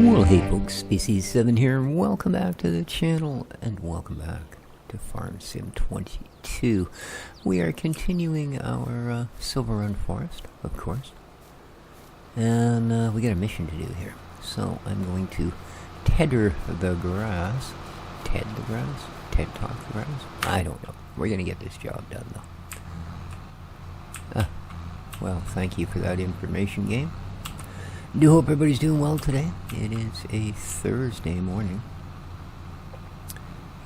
Well, hey folks, Species 7 here, and welcome back to the channel, and welcome back to Farm Sim 22. We are continuing our Silver Run Forest, of course, and we got a mission to do here. So I'm going to tether the grass. Ted the grass? Ted talk the grass? I don't know. We're going to get this job done, though. Well, thank you for that information, game. Do hope everybody's doing well today. It is a Thursday morning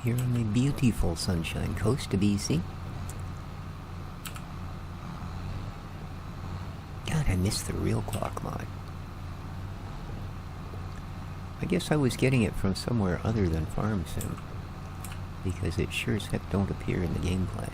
here on the beautiful Sunshine Coast of BC. God, I missed the real clock mod. I guess I was getting it from somewhere other than Farm Sim, because it sure as heck don't appear in the gameplay.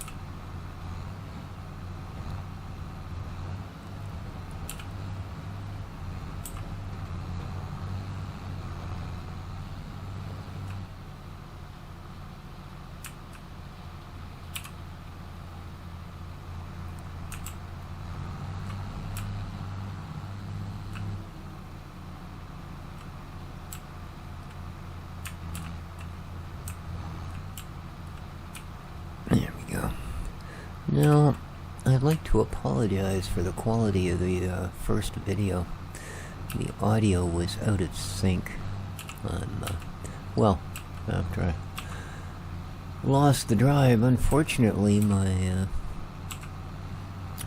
Now, I'd like to apologize for the quality of the first video. The audio was out of sync well, after I lost the drive. Unfortunately, my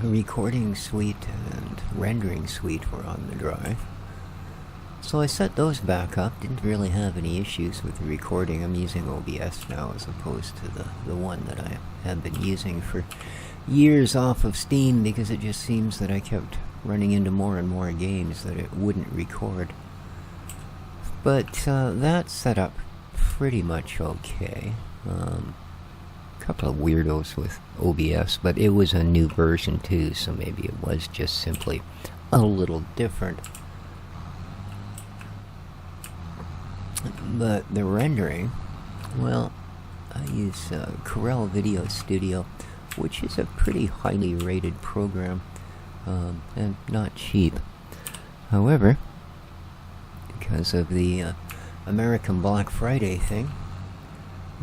recording suite and rendering suite were on the drive. So I set those back up. Didn't really have any issues with the recording. I'm using OBS now as opposed to the one that I have been using for years off of Steam, because it just seems that I kept running into more and more games that it wouldn't record. But that's set up pretty much okay. Couple of weirdos with OBS, but it was a new version too, so maybe it was just simply a little different. But the rendering, well, I use Corel Video Studio, which is a pretty highly rated program, and not cheap. However, because of the American Black Friday thing,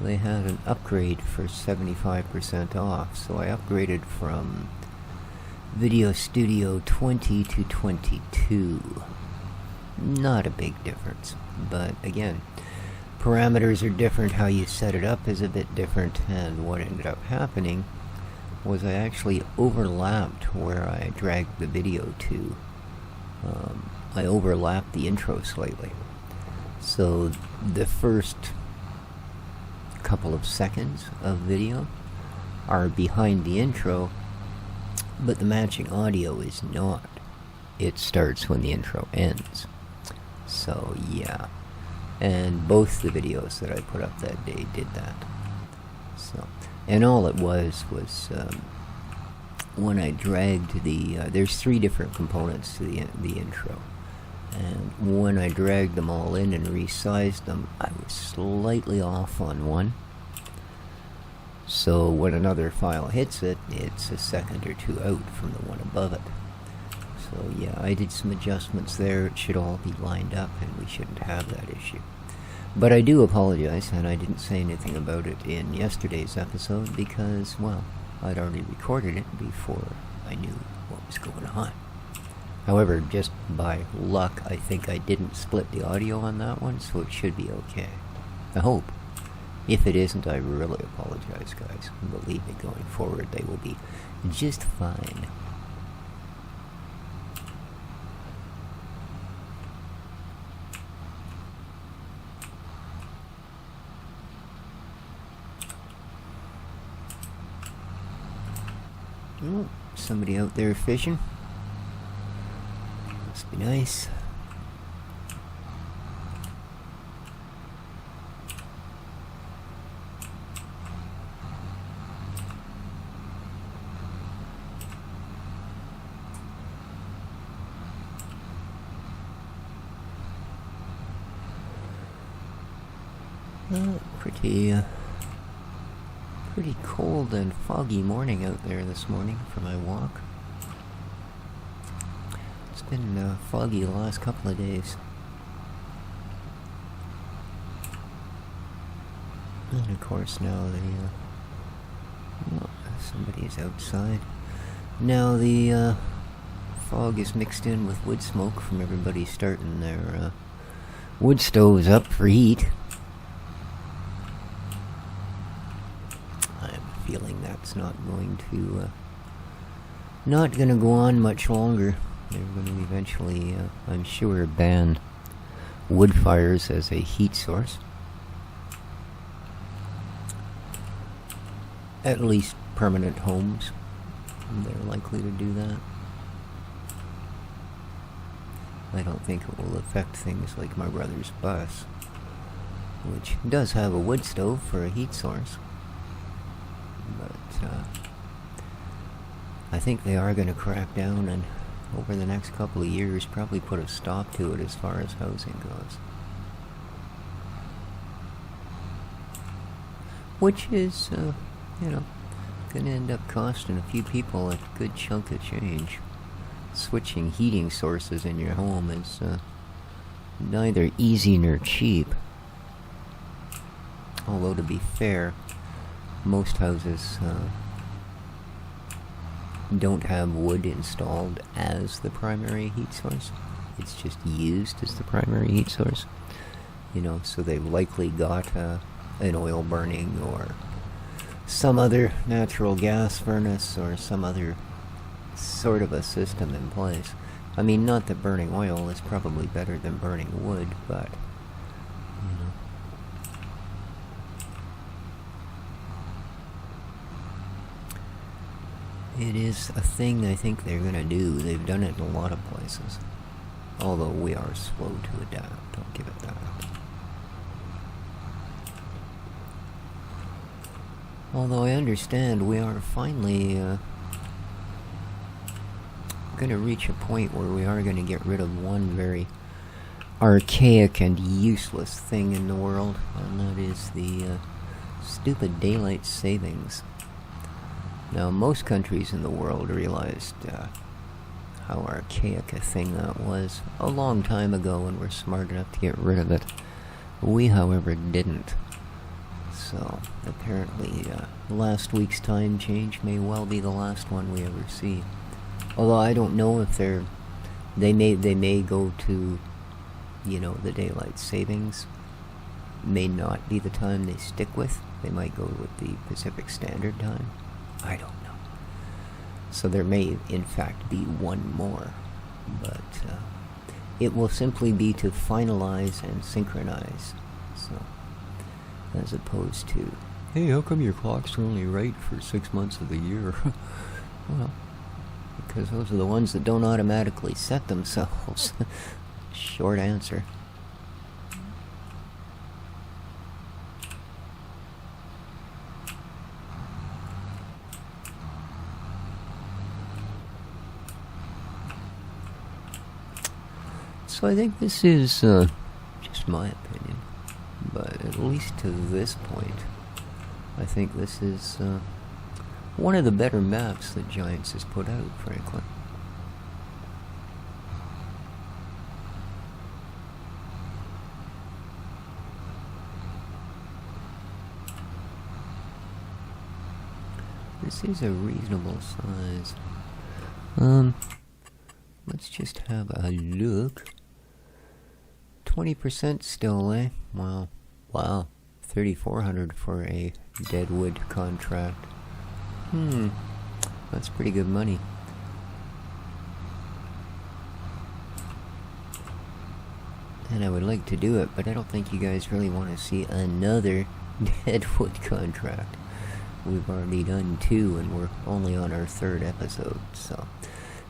they had an upgrade for 75% off, so I upgraded from Video Studio 20 to 22. Not a big difference, but again, parameters are different, how you set it up is a bit different, and what ended up happening was I actually overlapped where I dragged the video to. I overlapped the intro slightly. So the first couple of seconds of video are behind the intro, but the matching audio is not. It starts when the intro ends. So yeah, and both the videos that I put up that day did that. So, and all it was when I dragged there's three different components to the intro, and when I dragged them all in and resized them, I was slightly off on one. So when another file hits it, it's a second or two out from the one above it. So yeah, I did some adjustments there. It should all be lined up and we shouldn't have that issue. But I do apologize, and I didn't say anything about it in yesterday's episode because, well, I'd already recorded it before I knew what was going on. However, just by luck, I think I didn't split the audio on that one, so it should be okay. I hope. If it isn't, I really apologize, guys. Believe me, going forward, they will be just fine. Oh, somebody out there fishing. Must be nice. Pretty cold and foggy morning out there this morning for my walk. It's been foggy the last couple of days. And of course now oh, somebody's outside. Now the fog is mixed in with wood smoke from everybody starting their wood stoves up for heat. I have a feeling that's not going to go on much longer. They're going to eventually, I'm sure, ban wood fires as a heat source. At least permanent homes. They're likely to do that. I don't think it will affect things like my brother's bus, which does have a wood stove for a heat source. But I think they are going to crack down and over the next couple of years probably put a stop to it as far as housing goes. Which is, going to end up costing a few people a good chunk of change. Switching heating sources in your home is neither easy nor cheap. Although, to be fair, most houses don't have wood installed as the primary heat source. It's just used as the primary heat source. So they've likely got an oil burning or some other natural gas furnace or some other sort of a system in place. I mean, not that burning oil is probably better than burning wood, but it is a thing I think they're gonna do. They've done it in a lot of places. Although we are slow to adapt, I'll give it that. Although I understand we are finally going to reach a point where we are going to get rid of one very archaic and useless thing in the world, and that is the stupid daylight savings. Now, most countries in the world realized how archaic a thing that was a long time ago and were smart enough to get rid of it. We, however, didn't. So, apparently, last week's time change may well be the last one we ever see. Although I don't know if they may go to, the daylight savings. May not be the time they stick with. They might go with the Pacific Standard Time. I don't know. So there may, in fact, be one more. But it will simply be to finalize and synchronize. So, as opposed to, hey, how come your clocks are only right for 6 months of the year? Well, because those are the ones that don't automatically set themselves. Short answer. So I think this is just my opinion, but at least to this point, I think this is one of the better maps that Giants has put out, frankly. This is a reasonable size. Let's just have a look. 20% still, eh? Wow. 3,400 for a deadwood contract. That's pretty good money. And I would like to do it, but I don't think you guys really want to see another deadwood contract. We've already done 2, and we're only on our 3rd episode, so...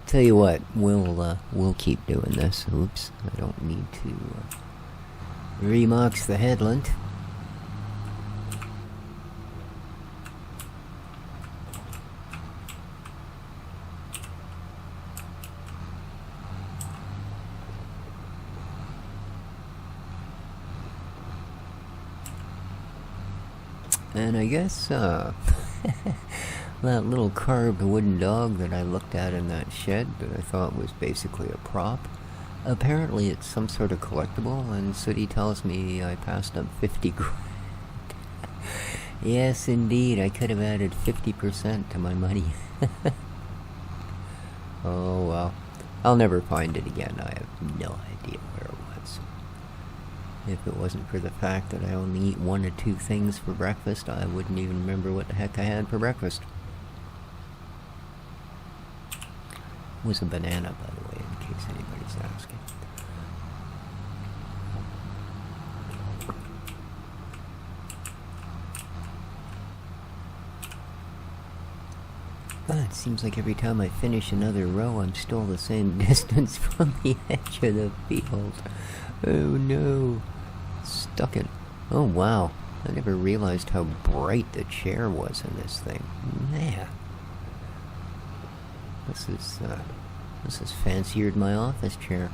Tell you what, we'll keep doing this. Oops, I don't need to remarks the headland. And I guess, that little carved wooden dog that I looked at in that shed that I thought was basically a prop, apparently it's some sort of collectible, and Sooty tells me I passed up 50 grand. Yes, indeed, I could have added 50% to my money. Oh well. I'll never find it again. I have no idea where it was. If it wasn't for the fact that I only eat 1 or 2 things for breakfast, I wouldn't even remember what the heck I had for breakfast. It was a banana, by the way, in case anybody's asking. It seems like every time I finish another row, I'm still the same distance from the edge of the field. Oh no. Stuck it. Oh wow. I never realized how bright the chair was in this thing. Man. This is fancier than my office chair.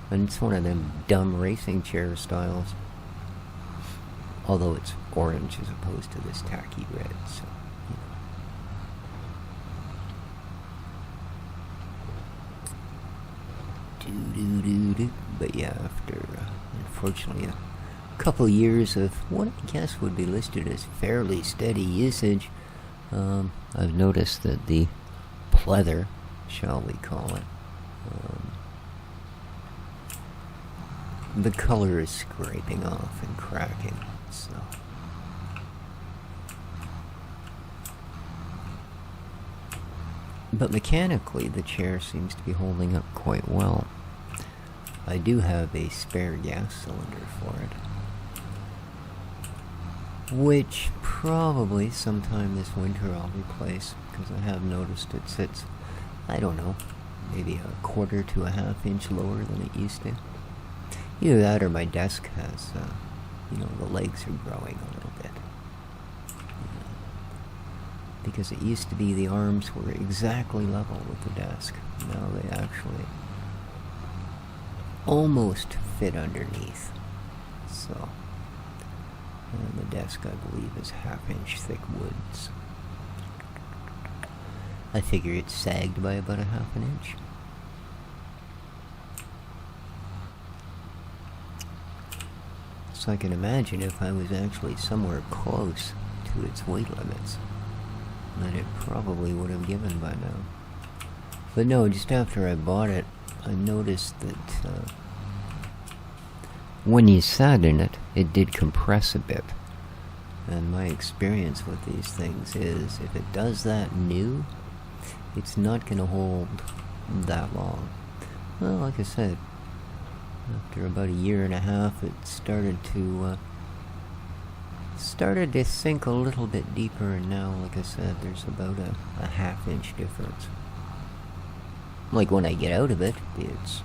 And it's one of them dumb racing chair styles. Although it's orange as opposed to this tacky red, so... But yeah, after unfortunately a couple years of what I guess would be listed as fairly steady usage, I've noticed that the pleather, shall we call it, the color is scraping off and cracking, so... But mechanically, the chair seems to be holding up quite well. I do have a spare gas cylinder for it, which probably sometime this winter I'll replace, because I have noticed it sits, I don't know, maybe a 1/4 to a 1/2 inch lower than it used to. Either that or my desk has, the legs are growing a little bit. Because it used to be the arms were exactly level with the desk. Now they actually almost fit underneath. So, and the desk, I believe, is 1/2 inch thick woods. I figure it's sagged by about a 1/2 inch. So I can imagine if I was actually somewhere close to its weight limits, then it probably would have given by now. But no, just after I bought it, I noticed that when you sat in it, it did compress a bit. And my experience with these things is, if it does that new, it's not going to hold that long. Well, like I said, after about 1.5 years, it started to sink a little bit deeper, and now, like I said, there's about a 1/2 inch difference. Like when I get out of it, it's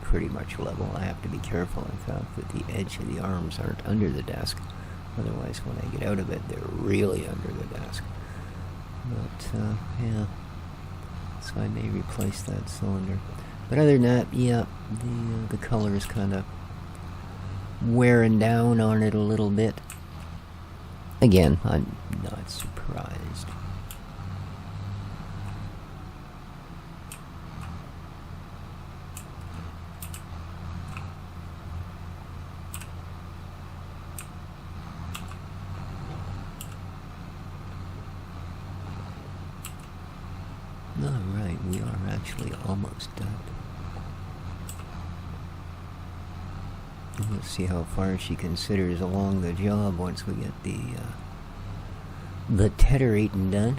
pretty much level. I have to be careful, in fact, that the edge of the arms aren't under the desk. Otherwise, when I get out of it, they're really under the desk. But, yeah. So I may replace that cylinder. But other than that, yeah, the color is kind of wearing down on it a little bit. Again, I'm not surprised. Alright, we are actually almost done. We'll see how far she considers along the job once we get the tedder eaten done.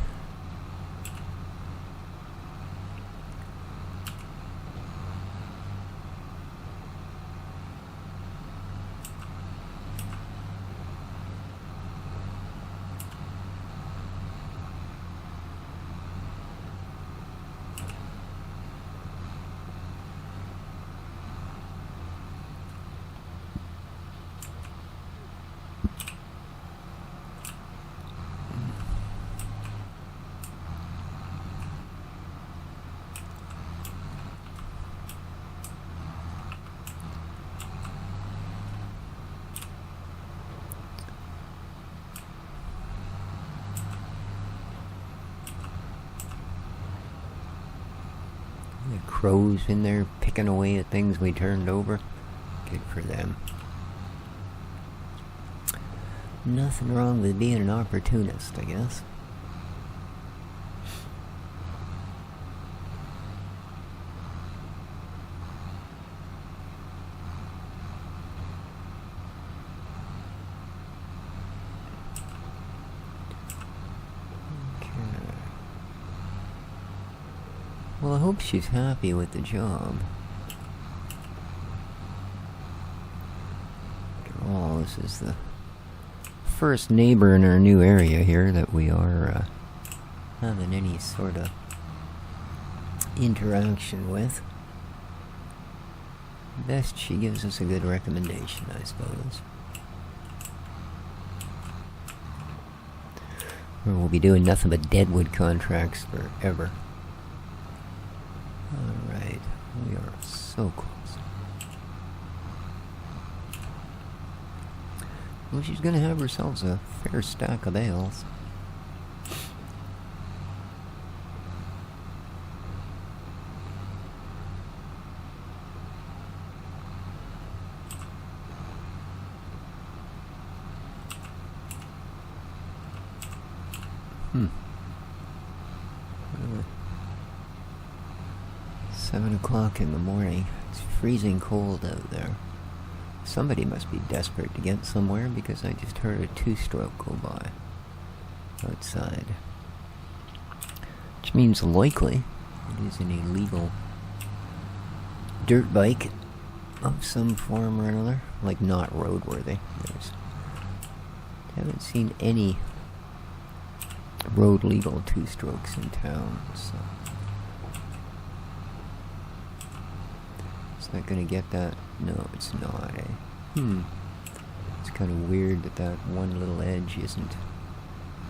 The crows in there picking away at things we turned over. Good for them. Nothing wrong with being an opportunist, I guess. Well, I hope she's happy with the job. After all, this is the first neighbor in our new area here that we are having any sort of interaction with. Best she gives us a good recommendation, I suppose. Or we'll be doing nothing but deadwood contracts forever. Alright, we are so close. Well, she's gonna have herself a fair stack of bales. Really? 7 o'clock in the morning. It's freezing cold out there. Somebody must be desperate to get somewhere because I just heard a two-stroke go by outside. Which means likely it is an illegal dirt bike of some form or another. Like, not roadworthy. Haven't seen any road legal two-strokes in town, so it's not gonna get that. No, it's not, eh? It's kind of weird that that one little edge isn't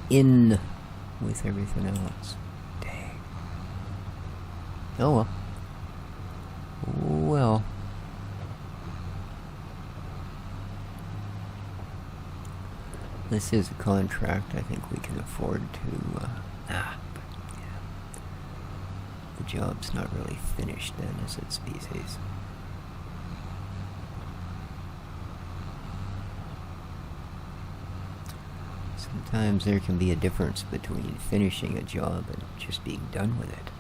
in with everything else. Dang. Oh well. Well. This is a contract I think we can afford to, but yeah. The job's not really finished then, is it, species? Sometimes there can be a difference between finishing a job and just being done with it.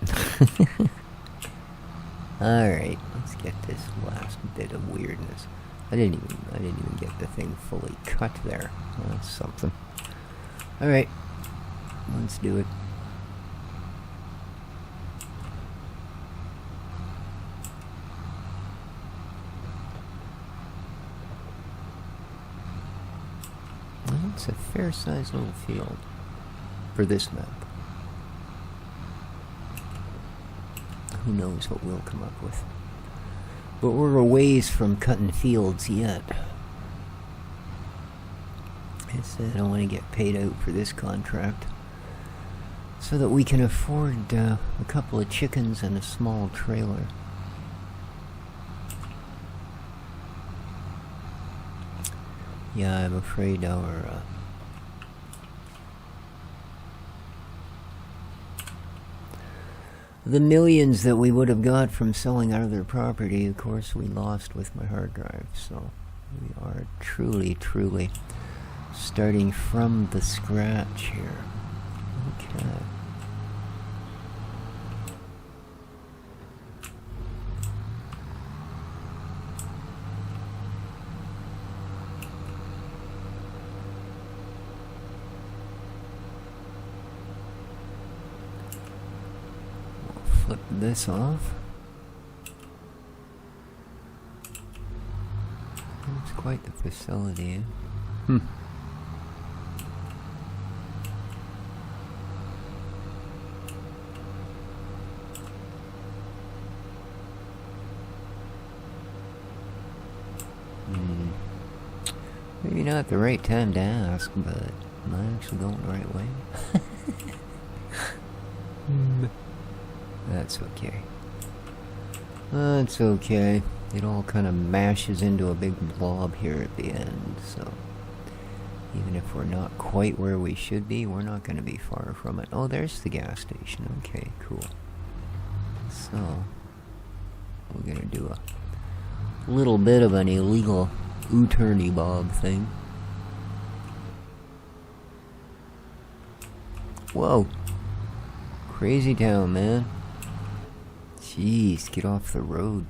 Alright, let's get this last bit of weirdness. I didn't even get the thing fully cut there. That's something. Alright, let's do it. Well, it's a fair-sized little field for this map. Who knows what we'll come up with. But we're a ways from cutting fields yet. I said I want to get paid out for this contract so that we can afford a couple of chickens and a small trailer. Yeah, I'm afraid our the millions that we would have got from selling our other property, of course, we lost with my hard drive. So we are truly starting from the scratch here. Okay. Flip this off. It's quite the facility. Maybe not the right time to ask, but am I actually going the right way? That's okay. That's okay. It all kind of mashes into a big blob here at the end, so even if we're not quite where we should be, we're not going to be far from it. Oh, there's the gas station. Okay, cool. So, we're going to do a little bit of an illegal U-turny bob thing. Whoa. Crazy town, man. Jeez, get off the road.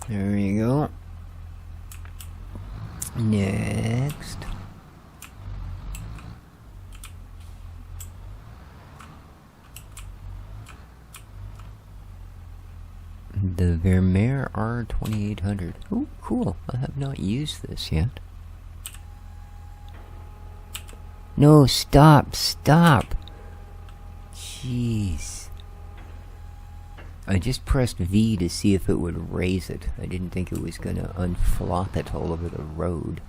There you go. Next. The Vermeer R2800. Oh, cool. I have not used this yet. No, stop, stop. Jeez. I just pressed V to see if it would raise it. I didn't think it was gonna unflop it all over the road.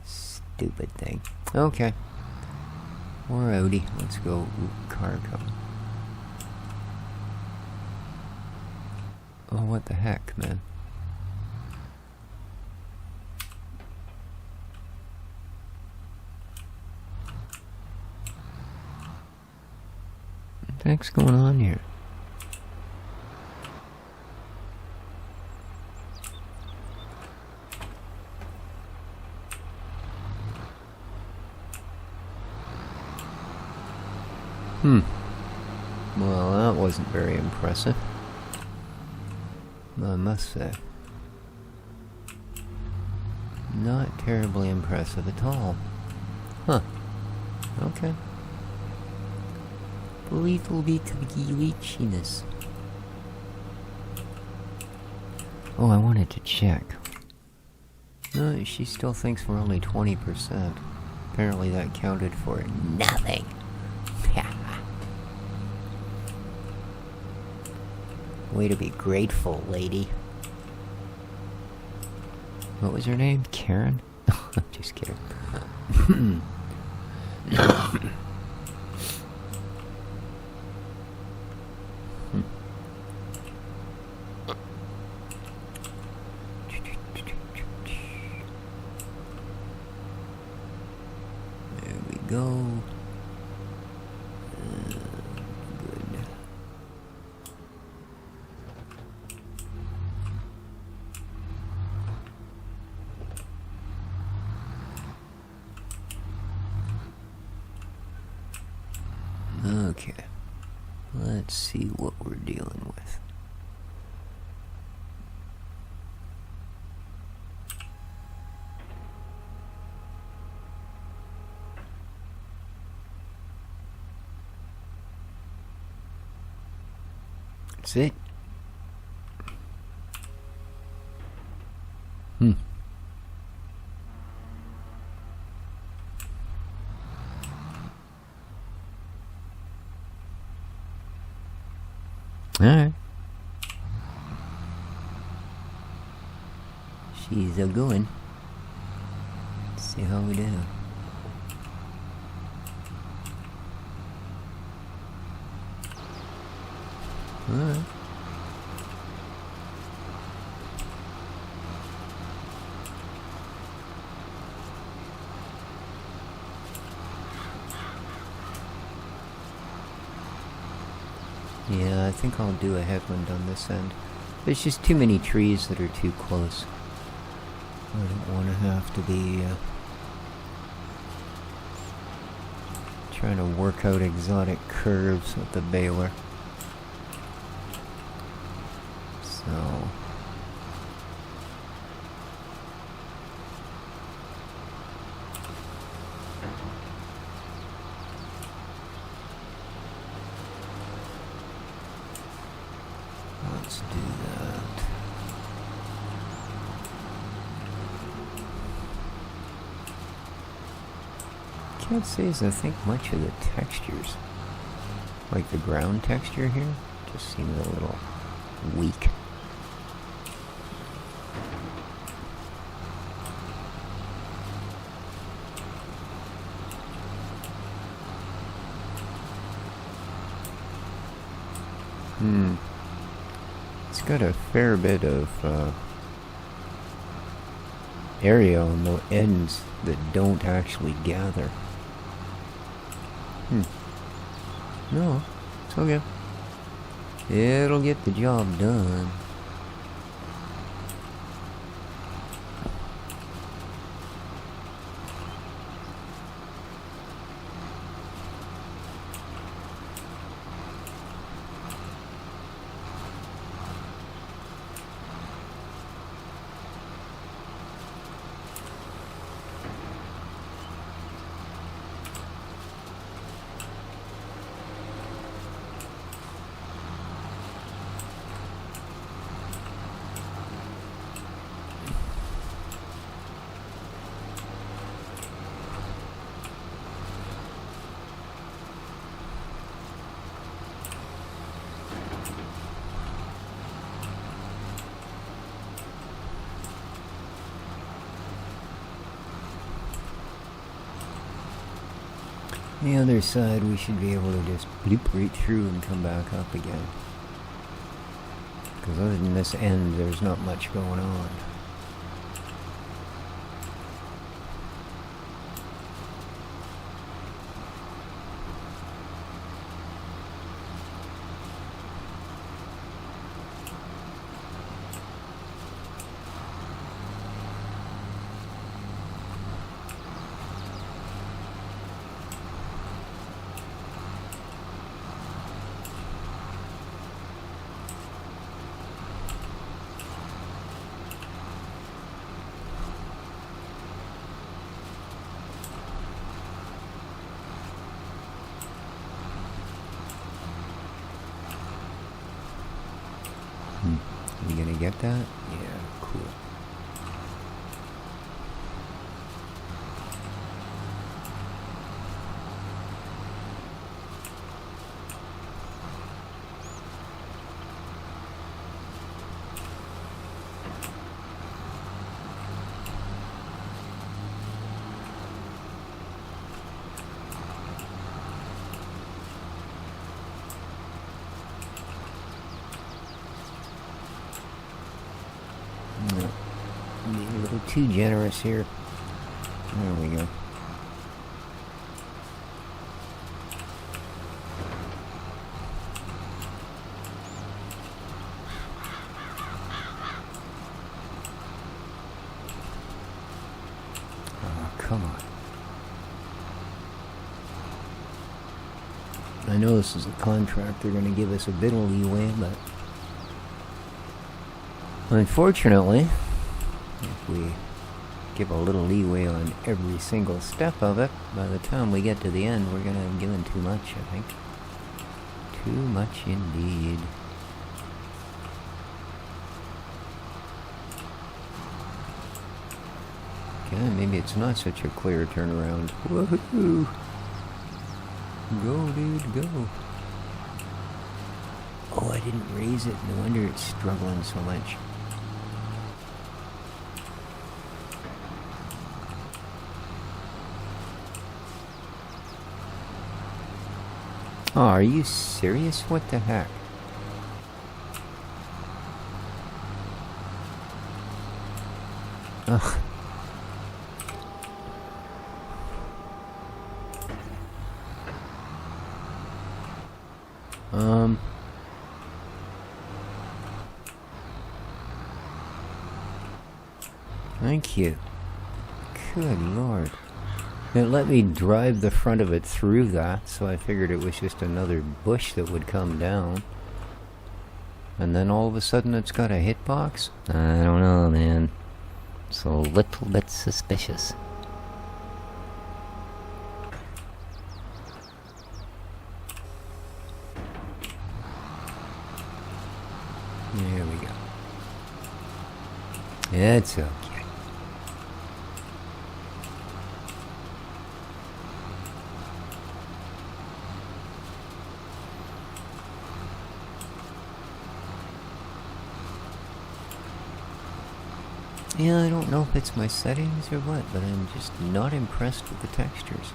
Stupid thing. Okay. Alrighty, let's go. Ooh, cargo. Oh, what the heck, man. What the heck's going on here? Well, that wasn't very impressive, I must say. Not terribly impressive at all. Huh. Okay. A little bit of glitchiness. Oh, I wanted to check. No, she still thinks we're only 20%. Apparently that counted for nothing. Way to be grateful, lady. What was her name? Karen? Just kidding. There we go. Okay, let's see what we're dealing with. That's it. Alright. She's a going. See how we do. Alright. Yeah, I think I'll do a headwind on this end. There's just too many trees that are too close. I don't want to have to be trying to work out exotic curves with the baler. So let's do that. Can't say as I think much of the textures. Like the ground texture here just seems a little weak. It's got a fair bit of area on the ends that don't actually gather. No, it's okay. It'll get the job done. The other side, we should be able to just bloop right through and come back up again. Because other than this end, there's not much going on. You gonna get that? Yeah, cool. No, being a little too generous here. There we go. Oh, come on. I know this is a contract, they're going to give us a bit of leeway, but unfortunately, if we give a little leeway on every single step of it, by the time we get to the end, we're going to have given too much, I think. Too much indeed. Okay, maybe it's not such a clear turnaround. Woohoo! Go, dude, go. Oh, I didn't raise it. No wonder it's struggling so much. Oh, are you serious? What the heck? Ugh. Thank you. Good lord. It let me drive the front of it through that, so I figured it was just another bush that would come down. And then all of a sudden it's got a hitbox? I don't know, man. It's a little bit suspicious. There we go. It's okay. Yeah, I don't know if it's my settings or what, but I'm just not impressed with the textures.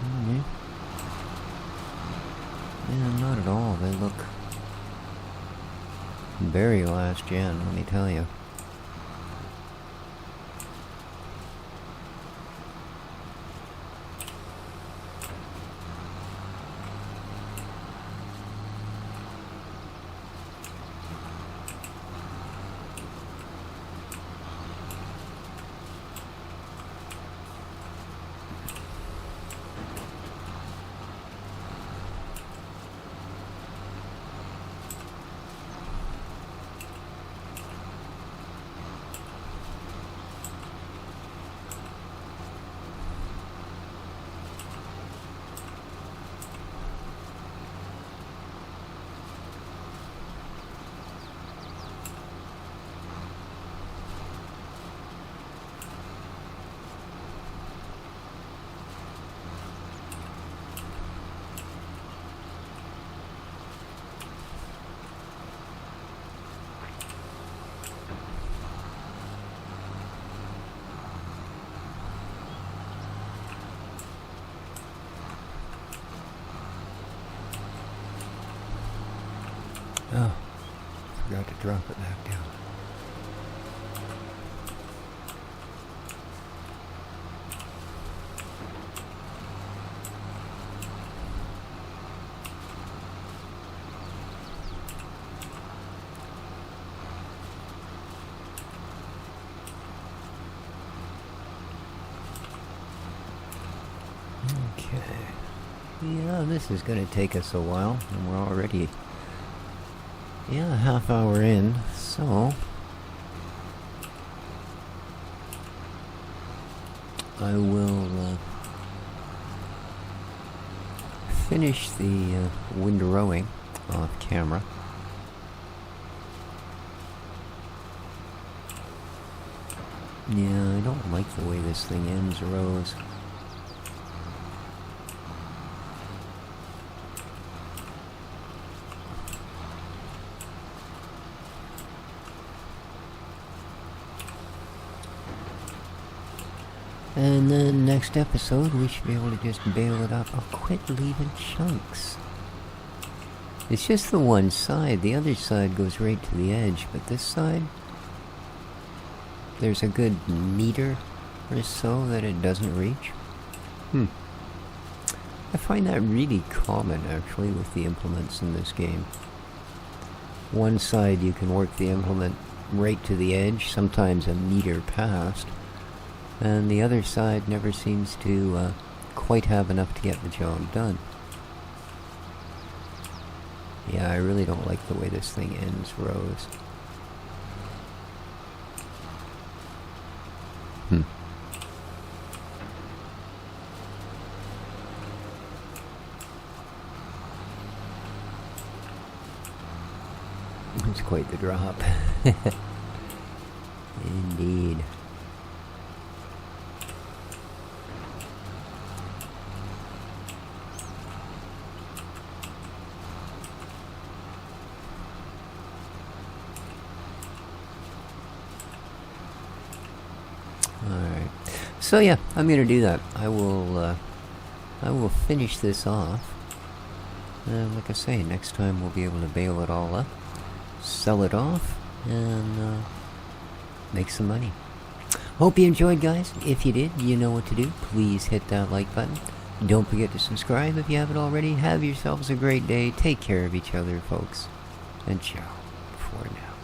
Mm-hmm. Yeah, not at all. They look very last gen, let me tell you. forgot to drop it back down. Okay. Yeah, this is going to take us a while, and we're already, a half hour in, so I will finish the windrowing off camera. Yeah, I don't like the way this thing ends rows. And then next episode, we should be able to just bail it up. Oh, quit leaving chunks. It's just the one side. The other side goes right to the edge, but this side, there's a good meter or so that it doesn't reach. I find that really common, actually, with the implements in this game. One side you can work the implement right to the edge, sometimes a meter past, and the other side never seems to quite have enough to get the job done. Yeah, I really don't like the way this thing ends rows. It's quite the drop. Indeed. Alright. So yeah, I'm gonna do that. I will finish this off. And like I say, next time we'll be able to bail it all up, sell it off, and make some money. Hope you enjoyed, guys. If you did, you know what to do. Please hit that like button. Don't forget to subscribe if you haven't already. Have yourselves a great day. Take care of each other, folks. And ciao for now.